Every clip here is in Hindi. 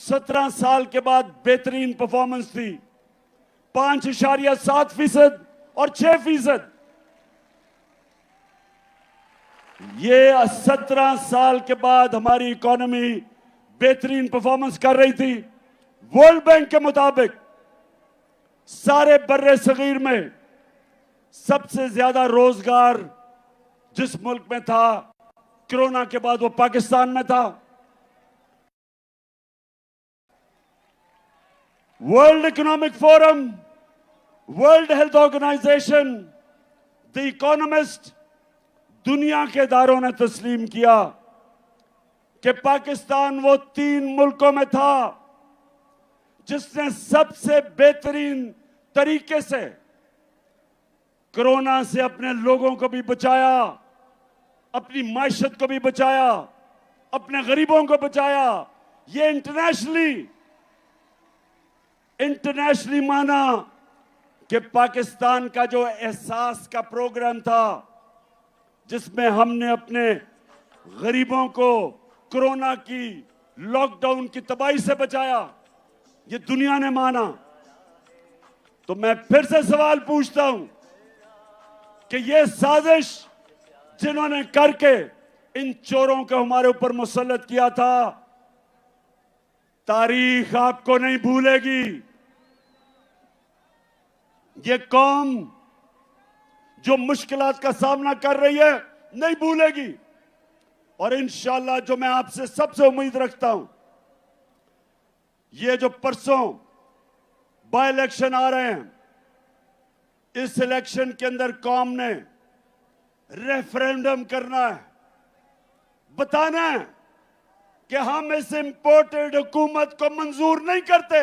17 साल के बाद बेहतरीन परफॉर्मेंस थी। 5.7% और 6%। ये 17 साल के बाद हमारी इकोनॉमी बेहतरीन परफॉर्मेंस कर रही थी। वर्ल्ड बैंक के मुताबिक सारे बर्रे सगीर में सबसे ज्यादा रोजगार जिस मुल्क में था कोरोना के बाद वो पाकिस्तान में था। World economic forum, world health organisation, the economist, दुनिया के इदारों ने तस्लीम किया कि पाकिस्तान वो 3 मुल्कों में था जिसने सबसे बेहतरीन तरीके से कोरोना से अपने लोगों को भी बचाया, अपनी माशत को भी बचाया, अपने गरीबों को बचाया। ये इंटरनेशनली माना कि पाकिस्तान का जो एहसास का प्रोग्राम था जिसमें हमने अपने गरीबों को कोरोना की लॉकडाउन की तबाही से बचाया, ये दुनिया ने माना। तो मैं फिर से सवाल पूछता हूं कि ये साजिश जिन्होंने करके इन चोरों को हमारे ऊपर मुसल्लत किया था, तारीख आपको नहीं भूलेगी। ये कौम जो मुश्किलात का सामना कर रही है नहीं भूलेगी। और इंशाअल्लाह जो मैं आपसे सबसे उम्मीद रखता हूं, ये जो परसों बाय इलेक्शन आ रहे हैं, इस इलेक्शन के अंदर कौम ने रेफरेंडम करना है, बताना है कि हम इस इंपोर्टेड हुकूमत को मंजूर नहीं करते।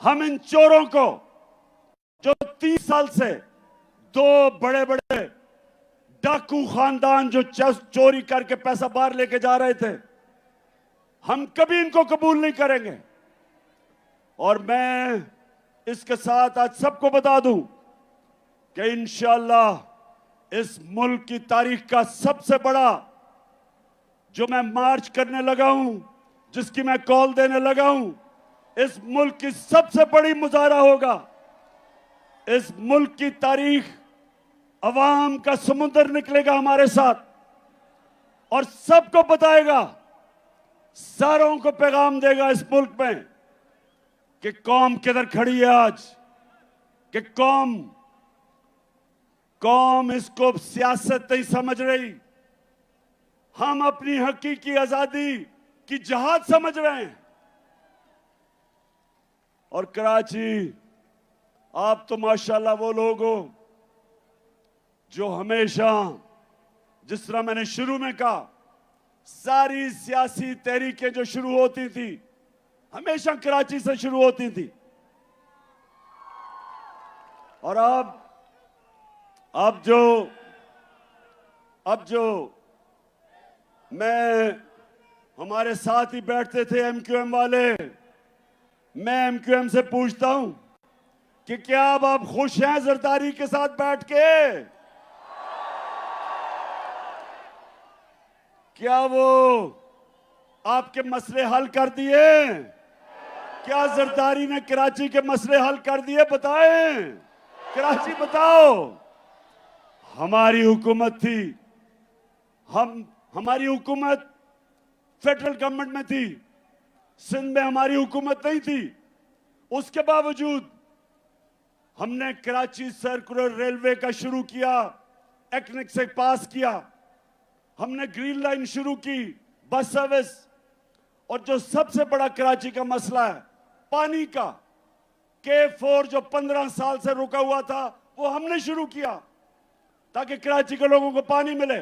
हम इन चोरों को जो 30 साल से 2 बड़े बड़े डाकू खानदान जो चोरी करके पैसा बाहर लेके जा रहे थे, हम कभी इनको कबूल नहीं करेंगे। और मैं इसके साथ आज सबको बता दूं कि इंशाअल्लाह इस मुल्क की तारीख का सबसे बड़ा जो मैं मार्च करने लगा हूं, जिसकी मैं कॉल देने लगा हूं, इस मुल्क की सबसे बड़ी मुजाहरा होगा। इस मुल्क की तारीख, अवाम का समुद्र निकलेगा हमारे साथ और सबको बताएगा, सारों को पैगाम देगा इस मुल्क में कि कौम किधर खड़ी है आज, कि कौम इसको सियासत नहीं समझ रही, हम अपनी हकीकी आजादी की जहाद समझ रहे हैं। और कराची, आप तो माशाल्लाह वो लोग हो जो हमेशा, जिस तरह मैंने शुरू में कहा, सारी सियासी तहरीकें जो शुरू होती थी हमेशा कराची से शुरू होती थी। और अब जो मैं, हमारे साथ ही बैठते थे एमक्यूएम वाले, मैं एमक्यूएम से पूछता हूं कि क्या अब आप खुश हैं जरदारी के साथ बैठ के? क्या वो आपके मसले हल कर दिए? क्या जरदारी ने कराची के मसले हल कर दिए? बताएं, कराची बताओ। हमारी हुकूमत थी, हमारी हुकूमत फेडरल गवर्नमेंट में थी, सिंध में हमारी हुकूमत नहीं थी। उसके बावजूद हमने कराची सर्कुलर रेलवे का शुरू किया, एक्निक से पास किया, हमने ग्रीन लाइन शुरू की, बस सर्विस। और जो सबसे बड़ा कराची का मसला है पानी का, K4 जो 15 साल से रुका हुआ था, वो हमने शुरू किया ताकि कराची के लोगों को पानी मिले।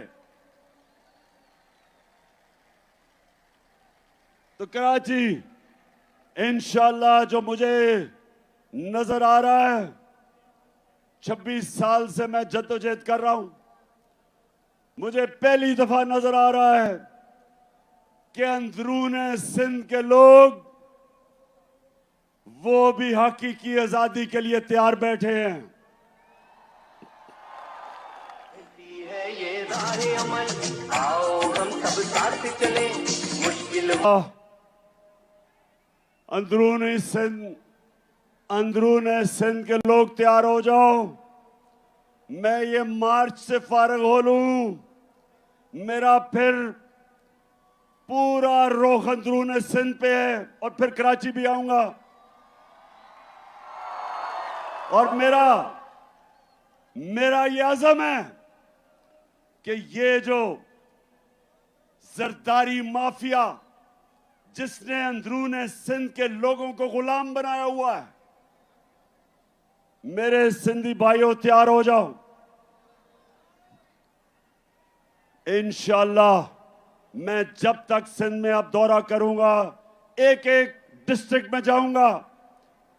तो कराची इंशाअल्लाह जो मुझे नजर आ रहा है, 26 साल से मैं जद्दोजहद कर रहा हूं, मुझे पहली दफा नजर आ रहा है कि अंदरूने सिंध के लोग वो भी हकीकी आजादी के लिए तैयार बैठे हैं। ये राह अमल, आओ हम सब साथ चले, अंदरूनी सिंध के लोग तैयार हो जाओ। मैं ये मार्च से फारिग हो लूं, मेरा फिर पूरा रुख अंदरूनी सिंध पे है और फिर कराची भी आऊंगा। और मेरा ये अज़म है कि ये जो जरदारी माफिया जिसने अंदरूनी सिंध के लोगों को गुलाम बनाया हुआ है, मेरे सिंधी भाइयों तैयार हो जाओ। इंशाअल्लाह मैं जब तक सिंध में अब दौरा करूंगा, एक एक डिस्ट्रिक्ट में जाऊंगा,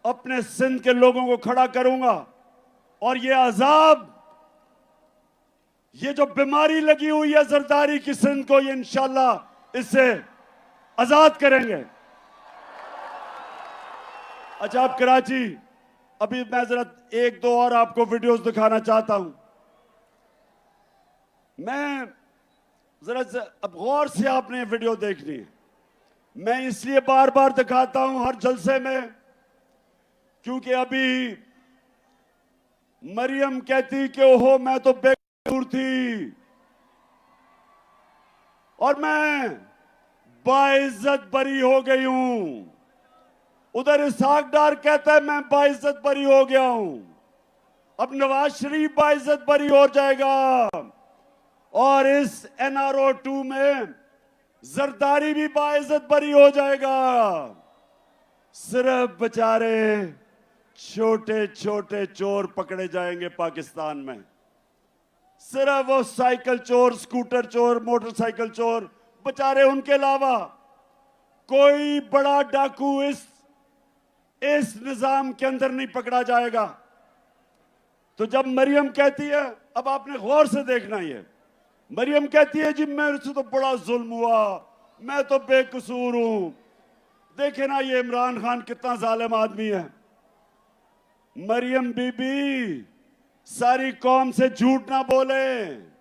अपने सिंध के लोगों को खड़ा करूंगा और ये अजाब, ये जो बीमारी लगी हुई है जरदारी की सिंध को, ये इंशाअल्लाह इससे आजाद करेंगे। अच्छा, आप कराची, अभी मैं जरा एक दो और आपको वीडियोस दिखाना चाहता हूं। मैं जरा अब गौर से आपने वीडियो देखनी है। मैं इसलिए बार बार दिखाता हूं हर जलसे में, क्योंकि अभी मरियम कहती कि ओहो मैं तो बेकसूर थी और मैं बाइज्जत बरी हो गई हूं। उधर इसहाक डार कहता है मैं बाइज्जत बरी हो गया हूं। अब नवाज शरीफ बाइज्जत बरी हो जाएगा और इस NRO 2 में जरदारी भी बाइज्जत बरी हो जाएगा। सिर्फ बेचारे छोटे छोटे चोर पकड़े जाएंगे पाकिस्तान में। सिर्फ वो साइकिल चोर, स्कूटर चोर, मोटरसाइकिल चोर, बेचारे, उनके अलावा कोई बड़ा डाकू इस निजाम के अंदर नहीं पकड़ा जाएगा। तो जब मरियम कहती है, अब आपने गौर से देखना, ये मरियम कहती है जी मेरे से तो बड़ा जुल्म हुआ, मैं तो बेकसूर हूं। देखे ना ये इमरान खान कितना जालिम आदमी है। मरियम बीबी, सारी कौम से झूठ ना बोले।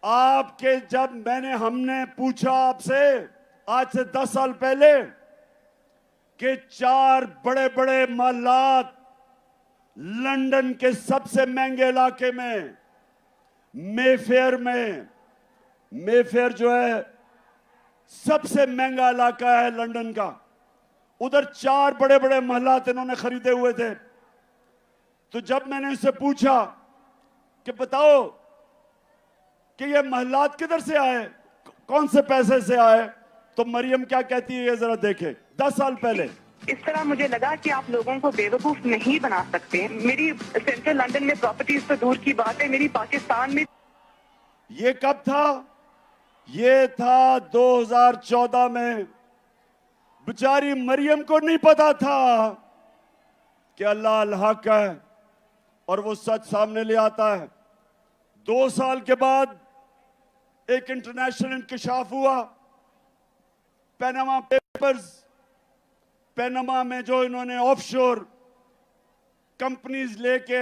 आपके जब हमने पूछा आपसे आज से 10 साल पहले कि 4 बड़े बड़े महलात लंदन के सबसे महंगे इलाके में, मेफेयर जो है सबसे महंगा इलाका है लंदन का, उधर 4 बड़े बड़े महलात इन्होंने खरीदे हुए थे। तो जब मैंने इससे पूछा कि बताओ कि ये महलात किधर से आए, कौन से पैसे से आए, तो मरियम क्या कहती है ये जरा देखें। 10 साल पहले इस तरह मुझे लगा कि आप लोगों को बेवकूफ नहीं बना सकते। मेरी सेंट्रल लंदन में प्रॉपर्टीज तो दूर की बात है, मेरी पाकिस्तान में। ये कब था? ये था 2014 में। बेचारी मरियम को नहीं पता था कि अल्लाह अल हक है और वो सच सामने ले आता है। 2 साल के बाद एक इंटरनेशनल इंकशाफ हुआ, पैनामा पेपर्स। पैनामा में जो इन्होंने ऑफशोर कंपनीज लेके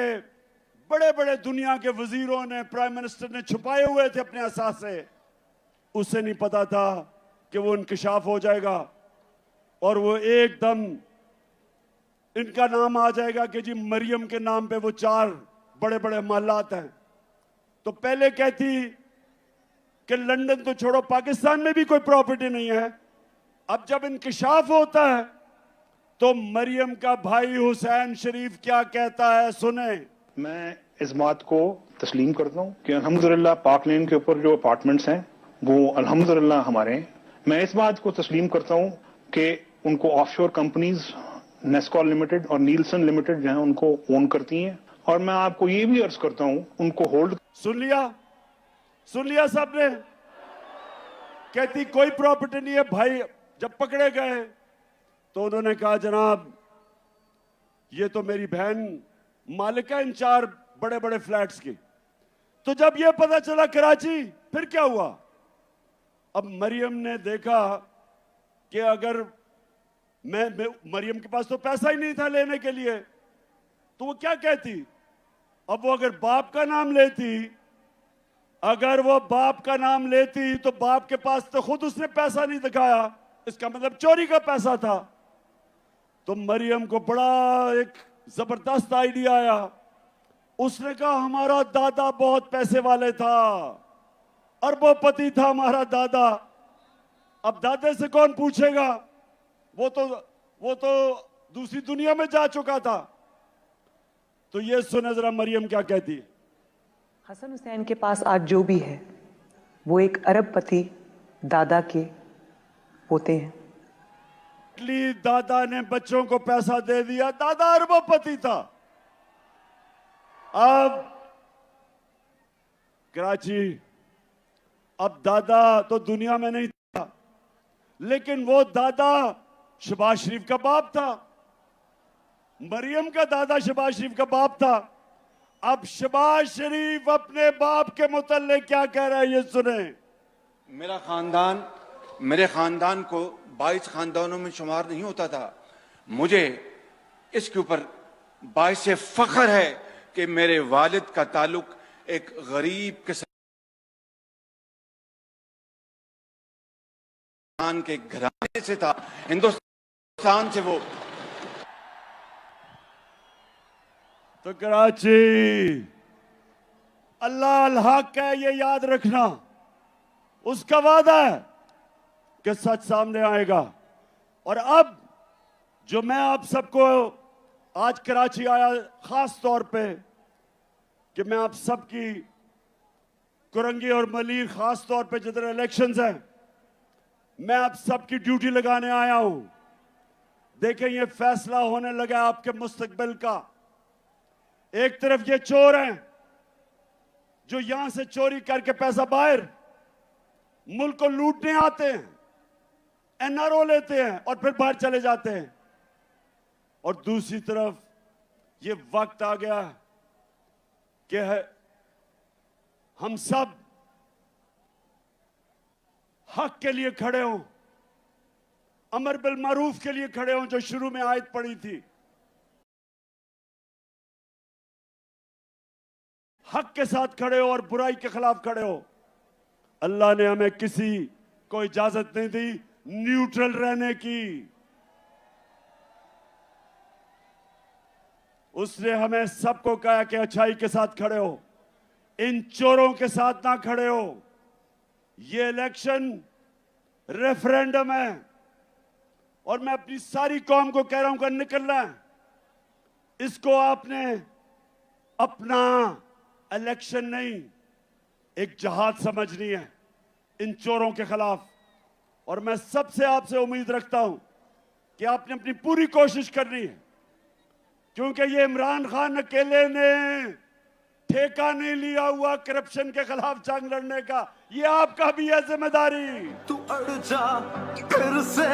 बड़े बड़े दुनिया के वजीरों ने, प्राइम मिनिस्टर ने छुपाए हुए थे अपने असासे, उसे नहीं पता था कि वो इंकशाफ हो जाएगा और वो एकदम इनका नाम आ जाएगा कि जी मरियम के नाम पे वो 4 बड़े बड़े महलात हैं। तो पहले कहती कि लंदन तो छोड़ो, पाकिस्तान में भी कोई प्रॉपर्टी नहीं है। अब जब इंकशाफ होता है तो मरियम का भाई हुसैन शरीफ क्या कहता है, सुने। मैं इस बात को तस्लीम करता हूँ कि अल्हम्दुलिल्लाह पाक लेन के ऊपर जो अपार्टमेंट्स हैं वो अल्हम्दुलिल्लाह हमारे हैं। मैं इस बात को तस्लीम करता हूँ कि उनको ऑफशोर कंपनीज नेस्कॉल लिमिटेड और नीलसन लिमिटेड जो है उनको ओन करती हैं। और मैं आपको ये भी अर्ज करता हूँ उनको होल्ड। सुन लिया साहब ने, कहती कोई प्रॉपर्टी नहीं है। भाई जब पकड़े गए तो उन्होंने कहा जनाब ये तो मेरी बहन मालिक है इन 4 बड़े बड़े फ्लैट्स की। तो जब ये पता चला कराची, फिर क्या हुआ? अब मरियम ने देखा कि अगर मरियम के पास तो पैसा ही नहीं था लेने के लिए, तो वो क्या कहती? अब वो अगर बाप का नाम लेती, अगर वो बाप का नाम लेती तो बाप के पास तो खुद उसने पैसा नहीं दिखाया, इसका मतलब चोरी का पैसा था। तो मरियम को बड़ा एक जबरदस्त आइडिया आया। उसने कहा हमारा दादा बहुत पैसे वाले था, अरबोपति था हमारा दादा। अब दादे से कौन पूछेगा, वो तो दूसरी दुनिया में जा चुका था। तो ये सुने जरा मरियम क्या कहती है। हसन हुसैन के पास आज जो भी है वो एक अरबपति दादा के पोते हैं। दादा ने बच्चों को पैसा दे दिया, दादा अरबपति था। अब कराची, अब दादा तो दुनिया में नहीं था, लेकिन वो दादा शहबाज शरीफ का बाप था। मरियम का दादा शहबाज शरीफ का बाप था। अब शहबाज शरीफ अपने बाप के मुतल्ले क्या कह रहा है, ये सुने। मेरे खानदान को 22 खानदानों में शुमार नहीं होता था। मुझे इसके ऊपर बाइस फख्र है कि मेरे वालिद का ताल्लुक एक गरीब किसान के घराने से था, हिंदुस्तान से। वो तो कराची अल्लाह अल हक है, ये याद रखना। उसका वादा है कि सच सामने आएगा। और अब जो मैं आप सबको आज कराची आया खास तौर पे कि मैं आप सबकी कुरंगी और मलीर खास तौर पे जिधर इलेक्शंस हैं, मैं आप सबकी ड्यूटी लगाने आया हूं। देखें ये फैसला होने लगा आपके मुस्तकबिल का। एक तरफ ये चोर हैं जो यहां से चोरी करके पैसा बाहर मुल्क को लूटने आते हैं, एनआरओ लेते हैं और फिर बाहर चले जाते हैं। और दूसरी तरफ ये वक्त आ गया कि हम सब हक के लिए खड़े हों, अमर बिल मारूफ के लिए खड़े हों, जो शुरू में आयत पड़ी थी। हक के साथ खड़े हो और बुराई के खिलाफ खड़े हो। अल्लाह ने हमें किसी को इजाजत नहीं दी न्यूट्रल रहने की। उसने हमें सबको कहा कि अच्छाई के साथ खड़े हो, इन चोरों के साथ ना खड़े हो। ये इलेक्शन रेफरेंडम है और मैं अपनी सारी कौम को कह रहा हूं कि निकलना है। इसको आपने अपना इलेक्शन नहीं, एक जहाद समझनी है इन चोरों के खिलाफ। और मैं सबसे आपसे उम्मीद रखता हूं कि आपने अपनी पूरी कोशिश करनी है, क्योंकि ये इमरान खान अकेले ने ठेका नहीं लिया हुआ करप्शन के खिलाफ जंग लड़ने का। ये आपका भी है जिम्मेदारी। तू अड़ जा फिर से